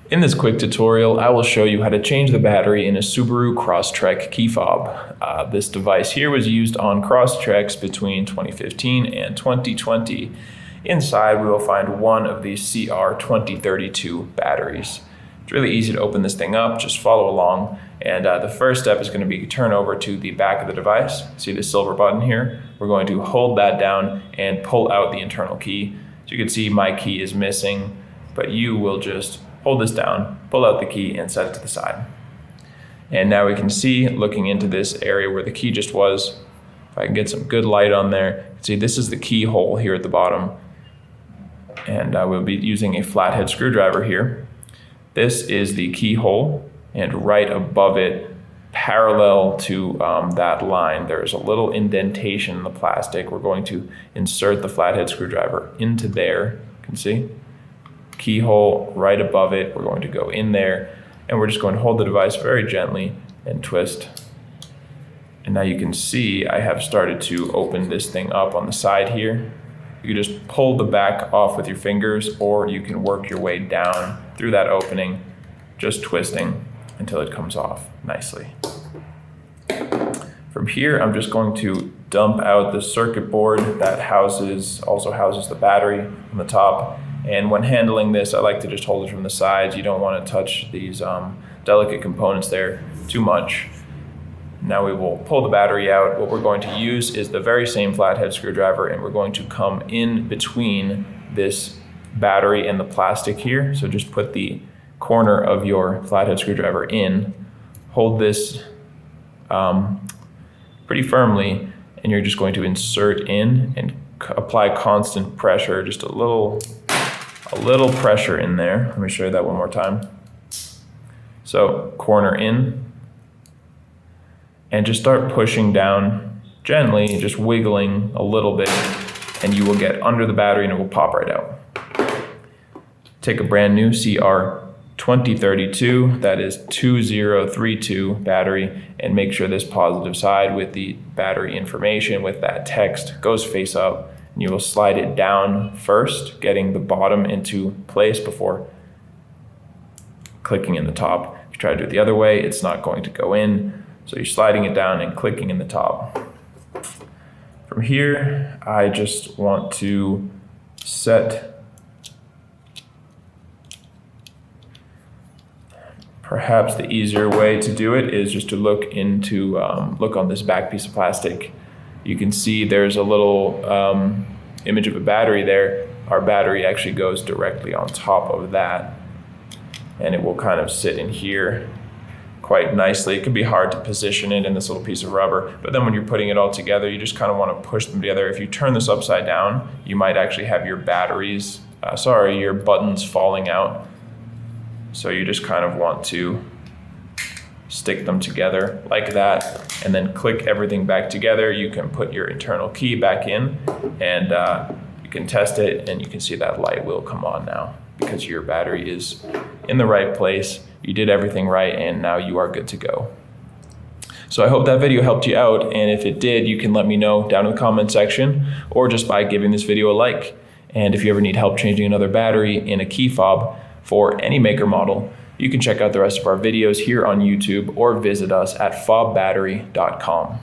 In this quick tutorial, I will show you how to change the battery in a Subaru Crosstrek key fob. This device here was used on Crosstreks between 2015 and 2020. Inside, we will find one of these CR2032 batteries. It's really easy to open this thing up, just follow along. And the first step is going to be turn over to the back of the device. See the silver button here? We're going to hold that down and pull out the internal key. So you can see my key is missing, but you will just hold this down, pull out the key, and set it to the side. And now we can see, looking into this area where the key just was, if I can get some good light on there, you can see this is the keyhole here at the bottom. And we'll be using a flathead screwdriver here. This is the keyhole, and right above it, parallel to that line, there is a little indentation in the plastic. We're going to insert the flathead screwdriver into there. You can see? Keyhole right above it. We're going to go in there, and we're just going to hold the device very gently and twist. And now you can see I have started to open this thing up on the side here. You can just pull the back off with your fingers, or you can work your way down through that opening, just twisting until it comes off nicely. From here, I'm just going to dump out the circuit board that also houses the battery on the top. And when handling this, I like to just hold it from the sides. You don't want to touch these delicate components there too much. Now we will pull the battery out. What we're going to use is the very same flathead screwdriver, and we're going to come in between this battery and the plastic here. So just put the corner of your flathead screwdriver in, hold this pretty firmly, and you're just going to insert in and apply constant pressure, just a little pressure in there. Let me show you that one more time. So corner in, and just start pushing down gently, just wiggling a little bit, and you will get under the battery and it will pop right out. Take a brand new CR2032, that is 2032 battery, and make sure this positive side with the battery information, with that text, goes face up. And you will slide it down first, getting the bottom into place before clicking in the top. If you try to do it the other way, it's not going to go in. So you're sliding it down and clicking in the top. From here, I just want to set perhaps the easier way to do it is just to look on this back piece of plastic. You can see there's a little image of a battery there. Our battery actually goes directly on top of that, and it will kind of sit in here quite nicely. It can be hard to position it in this little piece of rubber, but then when you're putting it all together, you just kind of want to push them together. If you turn this upside down, you might actually have your your buttons falling out. So you just kind of want to stick them together like that, and then click everything back together. You can put your internal key back in, and you can test it, and you can see that light will come on now because your battery is in the right place. You did everything right, and now you are good to go. So I hope that video helped you out, and if it did, you can let me know down in the comment section, or just by giving this video a like. And if you ever need help changing another battery in a key fob for any maker model, you can check out the rest of our videos here on YouTube or visit us at fobbattery.com.